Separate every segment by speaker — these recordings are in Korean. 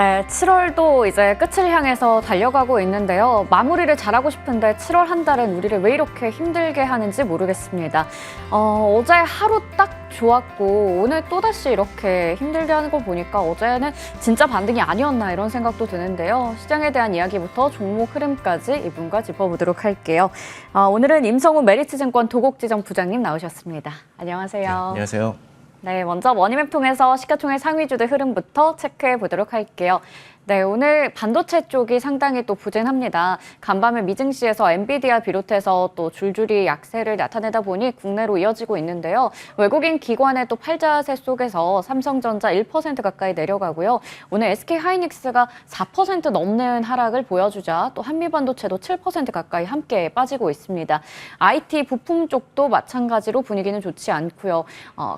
Speaker 1: 네, 7월도 이제 끝을 향해서 달려가고 있는데요. 마무리를 잘하고 싶은데 7월 한 달은 우리를 왜 이렇게 힘들게 하는지 모르겠습니다. 어제 하루 딱 좋았고 오늘 또다시 이렇게 힘들게 하는 걸 보니까 어제는 진짜 반등이 아니었나 이런 생각도 드는데요. 시장에 대한 이야기부터 종목 흐름까지 이분과 짚어보도록 할게요. 오늘은 임성훈 메리츠증권 도곡지점 부장님 나오셨습니다. 안녕하세요.
Speaker 2: 네, 안녕하세요.
Speaker 1: 네, 먼저 머니맵 통해서 시가총액 상위주들 흐름부터 체크해 보도록 할게요. 네, 오늘 반도체 쪽이 상당히 또 부진합니다. 간밤에 미증시에서 엔비디아 비롯해서 또 줄줄이 약세를 나타내다 보니 국내로 이어지고 있는데요. 외국인 기관의 또 팔자세 속에서 삼성전자 1% 가까이 내려가고요. 오늘 SK하이닉스가 4% 넘는 하락을 보여주자 또 한미반도체도 7% 가까이 함께 빠지고 있습니다. IT 부품 쪽도 마찬가지로 분위기는 좋지 않고요.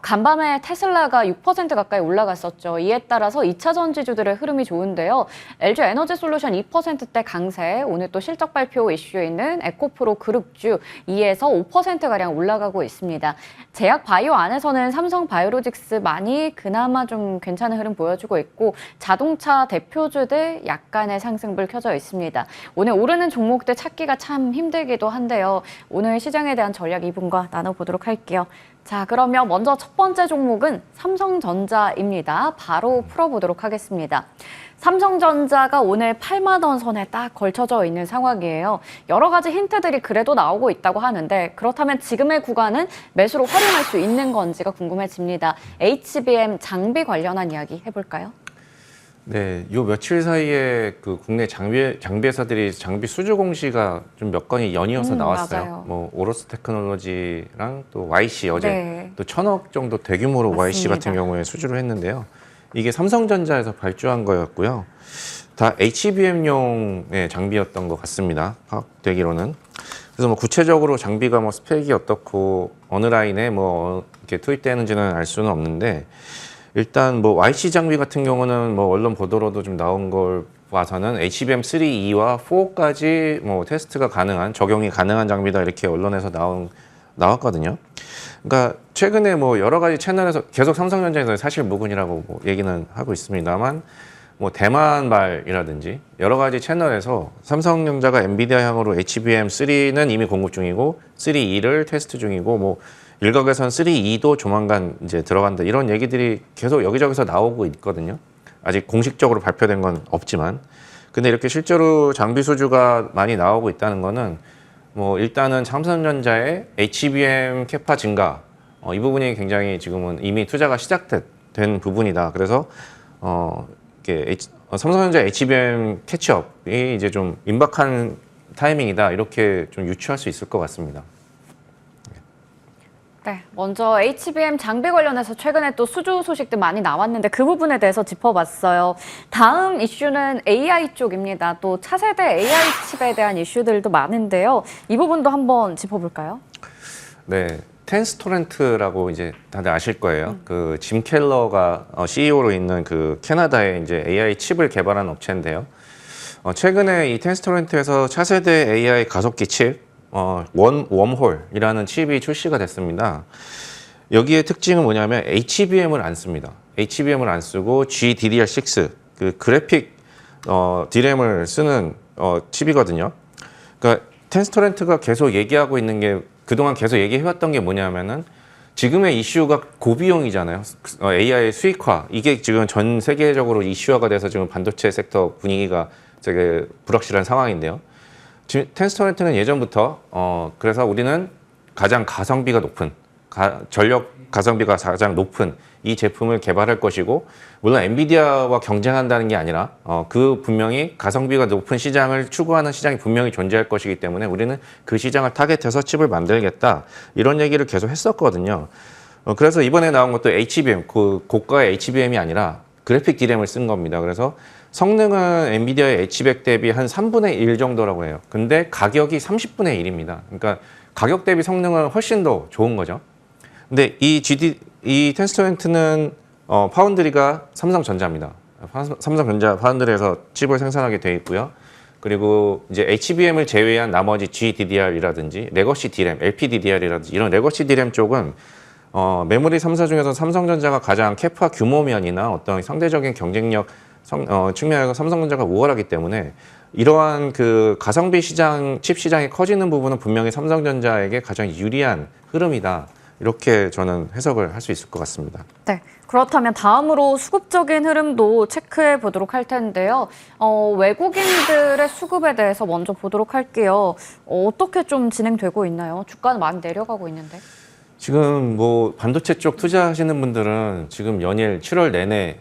Speaker 1: 간밤에 테슬라가 6% 가까이 올라갔었죠. 이에 따라서 2차 전지주들의 흐름이 좋은데요. LG 에너지솔루션 2%대 강세, 오늘 또 실적 발표 이슈에 있는 에코프로 그룹주 2에서 5%가량 올라가고 있습니다. 제약 바이오 안에서는 삼성 바이오로직스 많이 그나마 좀 괜찮은 흐름 보여주고 있고 자동차 대표주들 약간의 상승불 켜져 있습니다. 오늘 오르는 종목들 찾기가 참 힘들기도 한데요. 오늘 시장에 대한 전략 이분과 나눠보도록 할게요. 자, 그러면 먼저 첫 번째 종목은 삼성전자입니다. 바로 풀어보도록 하겠습니다. 삼성전자가 오늘 8만 원 선에 딱 걸쳐져 있는 상황이에요. 여러 가지 힌트들이 그래도 나오고 있다고 하는데 그렇다면 지금의 구간은 매수로 활용할 수 있는 건지가 궁금해집니다. HBM 장비 관련한 이야기 해볼까요?
Speaker 2: 네, 요 며칠 사이에 그 국내 장비 회사들이 장비 수주 공시가 좀 몇 건이 연이어서 나왔어요.
Speaker 1: 맞아요.
Speaker 2: 뭐 오로스 테크놀로지랑 또 YC 어제
Speaker 1: 네.
Speaker 2: 또 1,000억 정도 대규모로
Speaker 1: 맞습니다.
Speaker 2: YC 같은 경우에 수주를 했는데요. 이게 삼성전자에서 발주한 거였고요. 다 HBM용의 장비였던 것 같습니다. 파악되기로는. 그래서 뭐 구체적으로 장비가 뭐 스펙이 어떻고 어느 라인에 뭐 이렇게 투입되는지는 알 수는 없는데 일단 뭐 YC 장비 같은 경우는 뭐 언론 보도로도 좀 나온 걸 봐서는 HBM3E와 4까지 뭐 테스트가 가능한 적용이 가능한 장비다 이렇게 언론에서 나왔거든요. 그러니까 최근에 뭐 여러 가지 채널에서 계속 삼성전자에서 사실 무근이라고 뭐 얘기는 하고 있습니다만 뭐 대만발이라든지 여러 가지 채널에서 삼성전자가 엔비디아 향으로 HBM3는 이미 공급 중이고 3E를 테스트 중이고 뭐 일각에선 3E도 조만간 이제 들어간다 이런 얘기들이 계속 여기저기서 나오고 있거든요. 아직 공식적으로 발표된 건 없지만 근데 이렇게 실제로 장비 수주가 많이 나오고 있다는 거는 뭐 일단은 삼성전자의 HBM 캐파 증가 이 부분이 굉장히 지금은 이미 투자가 시작된 부분이다. 그래서 이렇게 삼성전자 HBM 캐치업이 이제 좀 임박한 타이밍이다. 이렇게 좀 유추할 수 있을 것 같습니다.
Speaker 1: 네, 먼저 HBM 장비 관련해서 최근에 또 수주 소식들 많이 나왔는데 그 부분에 대해서 짚어봤어요. 다음 이슈는 AI 쪽입니다. 또 차세대 AI 칩에 대한 이슈들도 많은데요. 이 부분도 한번 짚어볼까요?
Speaker 2: 네, 텐스토렌트라고 이제 다들 아실 거예요. 그 짐 켈러가 CEO로 있는 그 캐나다의 이제 AI 칩을 개발한 업체인데요. 최근에 이 텐스토렌트에서 차세대 AI 가속기 칩 웜홀이라는 칩이 출시가 됐습니다. 여기에 특징은 뭐냐면 HBM을 안 씁니다. HBM을 안 쓰고 GDDR6 그 그래픽 D램을 쓰는 칩이거든요. 그러니까 텐스토렌트가 계속 얘기하고 있는 게 그동안 계속 얘기해왔던 게 뭐냐면은 지금의 이슈가 고비용이잖아요. AI 수익화 이게 지금 전 세계적으로 이슈화가 돼서 지금 반도체 섹터 분위기가 되게 불확실한 상황인데요. 텐스토렌트는 예전부터 그래서 우리는 가장 가성비가 높은 전력 가성비가 가장 높은 이 제품을 개발할 것이고 물론 엔비디아와 경쟁한다는 게 아니라 그 분명히 가성비가 높은 시장을 추구하는 시장이 분명히 존재할 것이기 때문에 우리는 그 시장을 타겟해서 칩을 만들겠다 이런 얘기를 계속 했었거든요. 그래서 이번에 나온 것도 HBM 그 고가의 HBM이 아니라 그래픽 D램을 쓴 겁니다. 그래서 성능은 엔비디아의 H100 대비 한 3분의 1 정도라고 해요. 근데 가격이 30분의 1입니다. 그러니까 가격 대비 성능은 훨씬 더 좋은 거죠. 근데 이 텐스토렌트는 파운드리가 삼성전자입니다. 삼성전자 파운드리에서 칩을 생산하게 되어 있고요. 그리고 이제 HBM을 제외한 나머지 GDDR이라든지 레거시 D램, LPDDR이라든지 이런 레거시 D램 쪽은 메모리 3사 중에서 삼성전자가 가장 캐파 규모면이나 어떤 상대적인 경쟁력 측면에서 삼성전자가 우월하기 때문에 이러한 그 가성비 시장, 칩 시장이 커지는 부분은 분명히 삼성전자에게 가장 유리한 흐름이다. 이렇게 저는 해석을 할 수 있을 것 같습니다.
Speaker 1: 네. 그렇다면 다음으로 수급적인 흐름도 체크해 보도록 할 텐데요. 외국인들의 수급에 대해서 먼저 보도록 할게요. 어떻게 좀 진행되고 있나요? 주가는 많이 내려가고 있는데.
Speaker 2: 지금 뭐 반도체 쪽 투자하시는 분들은 지금 연일 7월 내내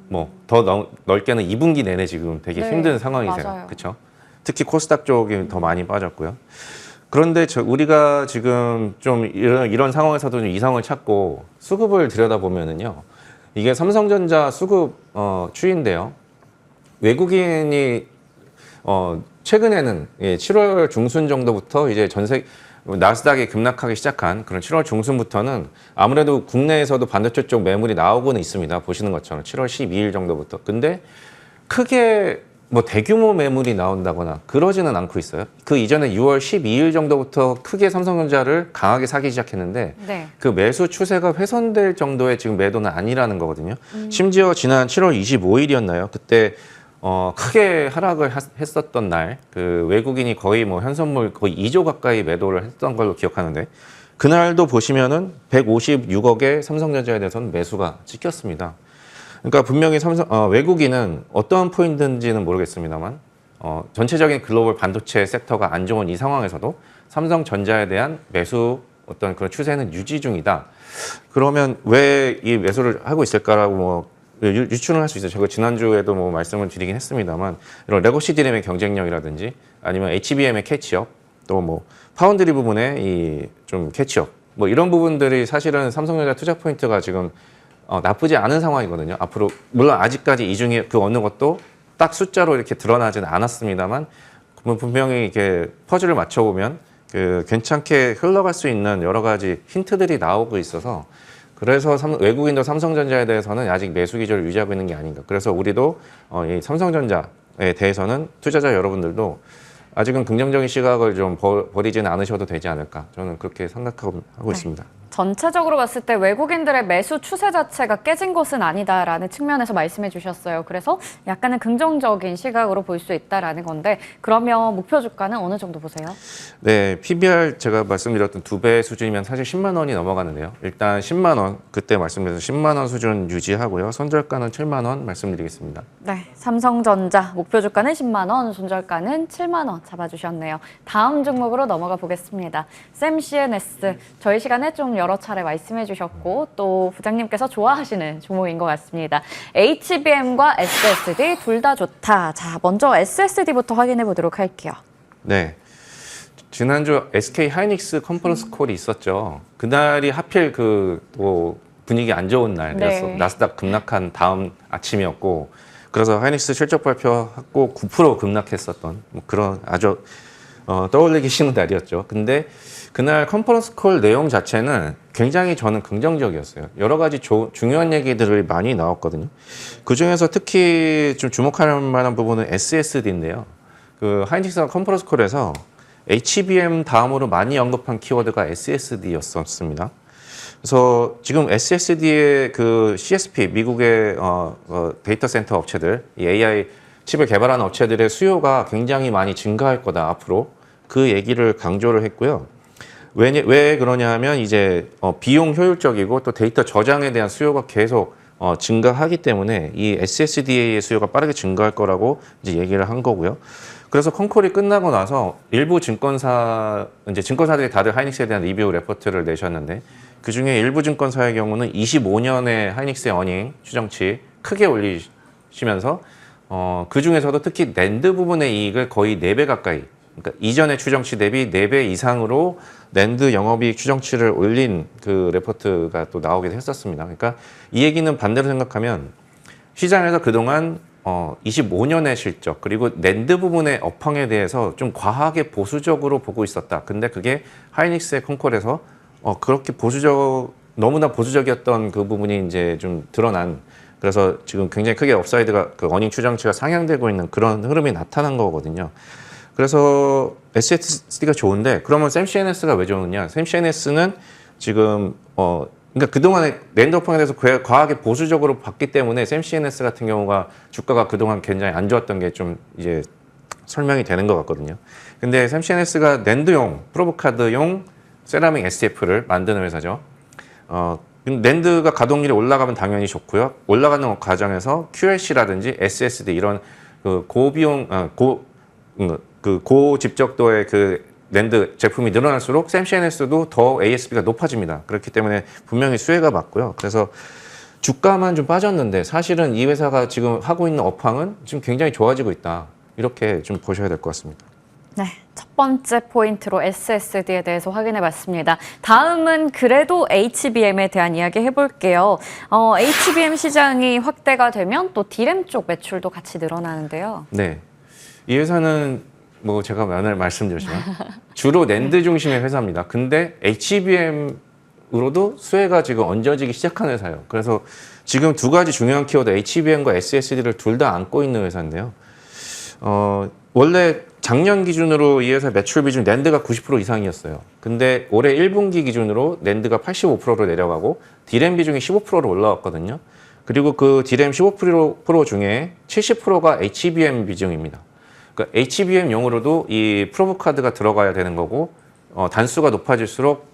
Speaker 2: 뭐 더 넓게는 2분기 내내 지금 되게
Speaker 1: 네,
Speaker 2: 힘든 상황이세요.
Speaker 1: 맞아요.
Speaker 2: 그렇죠? 특히 코스닥 쪽이 더 많이 빠졌고요. 그런데 우리가 지금 좀 이런 상황에서도 좀 이성을 찾고 수급을 들여다보면은요. 이게 삼성전자 수급 추이인데요. 외국인이 최근에는 7월 중순 정도부터 이제 나스닥이 급락하기 시작한 그런 7월 중순부터는 아무래도 국내에서도 반도체 쪽 매물이 나오고는 있습니다. 보시는 것처럼 7월 12일 정도부터. 근데 크게 뭐 대규모 매물이 나온다거나 그러지는 않고 있어요. 그 이전에 6월 12일 정도부터 크게 삼성전자를 강하게 사기 시작했는데
Speaker 1: 네.
Speaker 2: 그 매수 추세가 훼손될 정도의 지금 매도는 아니라는 거거든요. 심지어 지난 7월 25일이었나요? 그때 크게 하락을 했었던 날, 그 외국인이 거의 뭐 현선물 거의 2조 가까이 매도를 했던 걸로 기억하는데, 그날도 보시면은 156억의 삼성전자에 대해서는 매수가 찍혔습니다. 그러니까 분명히 외국인은 어떠한 포인트인지는 모르겠습니다만, 전체적인 글로벌 반도체 섹터가 안 좋은 이 상황에서도 삼성전자에 대한 매수 어떤 그런 추세는 유지 중이다. 그러면 왜 이 매수를 하고 있을까라고 뭐 유추는 할 수 있어요. 제가 지난주에도 뭐 말씀을 드리긴 했습니다만 이런 레거시 디램의 경쟁력이라든지 아니면 HBM의 캐치업 또 뭐 파운드리 부분의 이 좀 캐치업 뭐 이런 부분들이 사실은 삼성전자 투자 포인트가 지금 나쁘지 않은 상황이거든요. 앞으로 물론 아직까지 이 중에 그 어느 것도 딱 숫자로 이렇게 드러나지는 않았습니다만 분명히 이렇게 퍼즐을 맞춰보면 그 괜찮게 흘러갈 수 있는 여러 가지 힌트들이 나오고 있어서 그래서 외국인도 삼성전자에 대해서는 아직 매수 기조를 유지하고 있는 게 아닌가. 그래서 우리도 이 삼성전자에 대해서는 투자자 여러분들도 아직은 긍정적인 시각을 좀 버리지는 않으셔도 되지 않을까. 저는 그렇게 생각하고 있습니다.
Speaker 1: 전체적으로 봤을 때 외국인들의 매수 추세 자체가 깨진 것은 아니다라는 측면에서 말씀해 주셨어요. 그래서 약간은 긍정적인 시각으로 볼 수 있다라는 건데 그러면 목표 주가는 어느 정도 보세요?
Speaker 2: 네, PBR 제가 말씀드렸던 2배 수준이면 사실 10만 원이 넘어가는데요. 일단 10만 원, 그때 말씀드린 10만 원 수준 유지하고요. 손절가는 7만 원 말씀드리겠습니다.
Speaker 1: 네, 삼성전자 목표 주가는 10만 원, 손절가는 7만 원 잡아주셨네요. 다음 종목으로 넘어가 보겠습니다. 샘CNS 저희 시간에 좀 여러 차례 말씀해 주셨고 또 부장님께서 좋아하시는 종목인 것 같습니다. HBM과 SSD 둘 다 좋다. 자, 먼저 SSD부터 확인해 보도록 할게요.
Speaker 2: 네. 지난주 SK 하이닉스 컨퍼런스 콜이 있었죠. 그날이 하필 또 분위기 안 좋은 날이었어.
Speaker 1: 네.
Speaker 2: 나스닥 급락한 다음 아침이었고, 그래서 하이닉스 실적 발표하고 9% 급락했었던 뭐 그런 아주 떠올리기 쉬운 날이었죠. 근데 그날 컨퍼런스 콜 내용 자체는 굉장히 저는 긍정적이었어요. 여러 가지 중요한 얘기들이 많이 나왔거든요. 그 중에서 특히 좀 주목할 만한 부분은 SSD인데요. 그 하이닉스 컨퍼런스 콜에서 HBM 다음으로 많이 언급한 키워드가 SSD였었습니다. 그래서 지금 SSD의 그 CSP, 미국의 데이터 센터 업체들, 이 AI 칩을 개발하는 업체들의 수요가 굉장히 많이 증가할 거다, 앞으로. 그 얘기를 강조를 했고요. 왜 그러냐 하면 이제 비용 효율적이고 또 데이터 저장에 대한 수요가 계속 증가하기 때문에 이 SSD의 수요가 빠르게 증가할 거라고 이제 얘기를 한 거고요. 그래서 컨콜이 끝나고 나서 일부 증권사들이 다들 하이닉스에 대한 리뷰 레포트를 내셨는데 그 중에 일부 증권사의 경우는 25년의 하이닉스의 어닝 추정치 크게 올리시면서 그 중에서도 특히 낸드 부분의 이익을 거의 4배 가까이, 그러니까 이전의 추정치 대비 4배 이상으로 낸드 영업이익 추정치를 올린 그 레포트가 또 나오기도 했었습니다. 그러니까 이 얘기는 반대로 생각하면 시장에서 그동안 25년의 실적 그리고 낸드 부분의 업황에 대해서 좀 과하게 보수적으로 보고 있었다. 근데 그게 하이닉스의 컨콜에서 그렇게 너무나 보수적이었던 그 부분이 이제 좀 드러난, 그래서 지금 굉장히 크게 업사이드가 그 어닝 추정치가 상향되고 있는 그런 흐름이 나타난 거거든요. 그래서 SSD가 좋은데 그러면 샘CNS가 왜 좋느냐? 샘CNS는 지금 그러니까 그동안에 낸드 업황에 대해서 과하게 보수적으로 봤기 때문에 샘CNS 같은 경우가 주가가 그동안 굉장히 안 좋았던 게 좀 이제 설명이 되는 것 같거든요. 근데 샘CNS가 낸드용, 프로브카드용 세라믹 STF를 만드는 회사죠. 낸드가 가동률이 올라가면 당연히 좋고요. 올라가는 과정에서 QLC라든지 SSD 이런 그 고비용, 고집적도의 그 낸드 제품이 늘어날수록 샘CNS도 더 ASP가 높아집니다. 그렇기 때문에 분명히 수혜가 맞고요. 그래서 주가만 좀 빠졌는데 사실은 이 회사가 지금 하고 있는 업황은 지금 굉장히 좋아지고 있다. 이렇게 좀 보셔야 될 것 같습니다.
Speaker 1: 네, 첫 번째 포인트로 SSD에 대해서 확인해 봤습니다. 다음은 그래도 HBM에 대한 이야기 해볼게요. HBM 시장이 확대가 되면 또 D램 쪽 매출도 같이 늘어나는데요.
Speaker 2: 네, 이 회사는 뭐 제가 맨날 말씀드렸지만 주로 낸드 중심의 회사입니다. 근데 HBM으로도 수혜가 지금 얹어지기 시작한 회사예요. 그래서 지금 두 가지 중요한 키워드 HBM과 SSD를 둘 다 안고 있는 회사인데요. 원래 작년 기준으로 이 회사 매출 비중 낸드가 90% 이상이었어요. 근데 올해 1분기 기준으로 낸드가 85%로 내려가고 D램 비중이 15%로 올라왔거든요. 그리고 그 D램 15% 중에 70%가 HBM 비중입니다. 그러니까 HBM용으로도 이 프로브 카드가 들어가야 되는 거고 단수가 높아질수록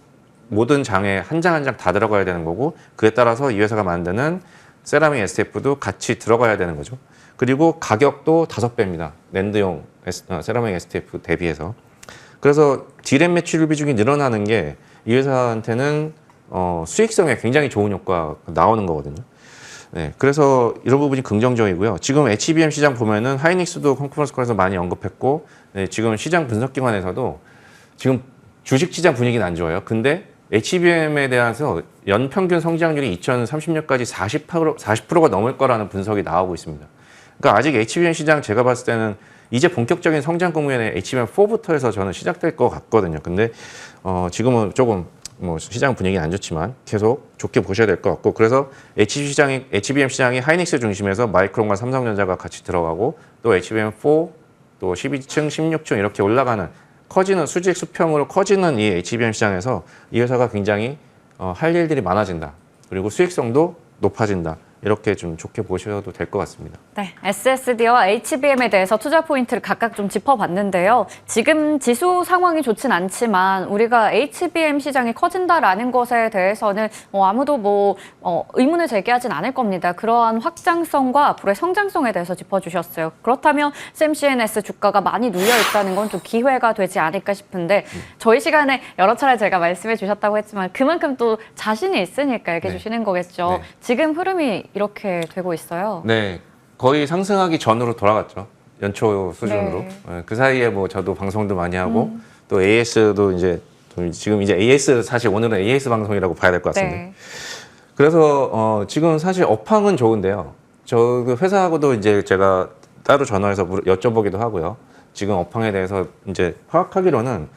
Speaker 2: 모든 장에 한 장 한 장 다 들어가야 되는 거고 그에 따라서 이 회사가 만드는 세라믹 STF도 같이 들어가야 되는 거죠. 그리고 가격도 5배입니다. 낸드용 세라믹 STF 대비해서. 그래서 D램 매출 비중이 늘어나는 게 이 회사한테는 수익성에 굉장히 좋은 효과가 나오는 거거든요. 네, 그래서 이런 부분이 긍정적이고요. 지금 HBM 시장 보면은 하이닉스도 컨퍼런스 콜에서 많이 언급했고, 네, 지금 시장 분석기관에서도 지금 주식 시장 분위기는 안 좋아요. 근데 HBM에 대해서 연평균 성장률이 2030년까지 40%가 넘을 거라는 분석이 나오고 있습니다. 그러니까 아직 HBM 시장 제가 봤을 때는 이제 본격적인 성장 국면에 HBM4부터 해서 저는 시작될 것 같거든요. 근데 지금은 조금 뭐 시장 분위기는 안 좋지만 계속 좋게 보셔야 될 것 같고 그래서 HBM 시장이 하이닉스 중심에서 마이크론과 삼성전자가 같이 들어가고 또 HBM4 또 12층, 16층 이렇게 올라가는 커지는 수직 수평으로 커지는 이 HBM 시장에서 이 회사가 굉장히 할 일들이 많아진다. 그리고 수익성도 높아진다. 이렇게 좀 좋게 보셔도 될 것 같습니다.
Speaker 1: 네, SSD와 HBM에 대해서 투자 포인트를 각각 좀 짚어봤는데요. 지금 지수 상황이 좋진 않지만 우리가 HBM 시장이 커진다라는 것에 대해서는 아무도 의문을 제기하진 않을 겁니다. 그러한 확장성과 앞으로의 성장성에 대해서 짚어주셨어요. 그렇다면 샘CNS 주가가 많이 눌려 있다는 건 좀 기회가 되지 않을까 싶은데 저희 시간에 여러 차례 제가 말씀해 주셨다고 했지만 그만큼 또 자신이 있으니까 얘기해 주시는 거겠죠.
Speaker 2: 네.
Speaker 1: 지금 흐름이 이렇게 되고 있어요.
Speaker 2: 네, 거의 상승하기 전으로 돌아갔죠. 연초 수준으로.
Speaker 1: 네.
Speaker 2: 네, 그 사이에 뭐 저도 방송도 많이 하고 또 AS도 이제 지금 이제 AS 사실 오늘은 AS 방송이라고 봐야 될 것 같습니다.
Speaker 1: 네.
Speaker 2: 그래서 지금 사실 업황은 좋은데요. 저 그 회사하고도 이제 제가 따로 전화해서 여쭤보기도 하고요. 지금 업황에 대해서 이제 파악하기로는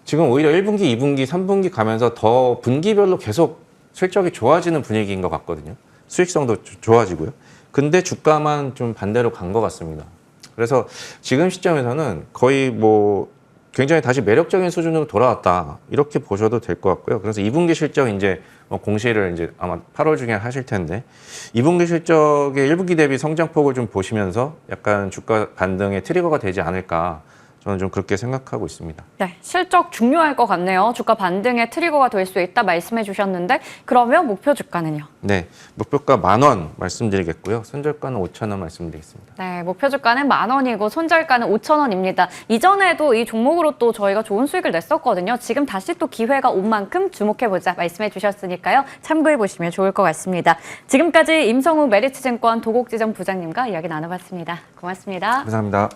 Speaker 2: 지금 오히려 1분기, 2분기, 3분기 가면서 더 분기별로 계속 실적이 좋아지는 분위기인 것 같거든요. 수익성도 좋아지고요. 근데 주가만 좀 반대로 간 것 같습니다. 그래서 지금 시점에서는 거의 뭐 굉장히 다시 매력적인 수준으로 돌아왔다. 이렇게 보셔도 될 것 같고요. 그래서 2분기 실적 이제 공시를 이제 아마 8월 중에 하실 텐데 2분기 실적의 1분기 대비 성장폭을 좀 보시면서 약간 주가 반등의 트리거가 되지 않을까. 저는 좀 그렇게 생각하고 있습니다.
Speaker 1: 네, 실적 중요할 것 같네요. 주가 반등의 트리거가 될 수 있다 말씀해 주셨는데 그러면 목표 주가는요?
Speaker 2: 네, 목표가 10,000원 말씀드리겠고요. 손절가는 5,000원 말씀드리겠습니다.
Speaker 1: 네, 목표 주가는 10,000원이고 손절가는 5,000원입니다. 이전에도 이 종목으로 또 저희가 좋은 수익을 냈었거든요. 지금 다시 또 기회가 온 만큼 주목해보자 말씀해 주셨으니까요. 참고해 보시면 좋을 것 같습니다. 지금까지 임성우 메리츠증권 도곡지점 부장님과 이야기 나눠봤습니다. 고맙습니다.
Speaker 2: 감사합니다.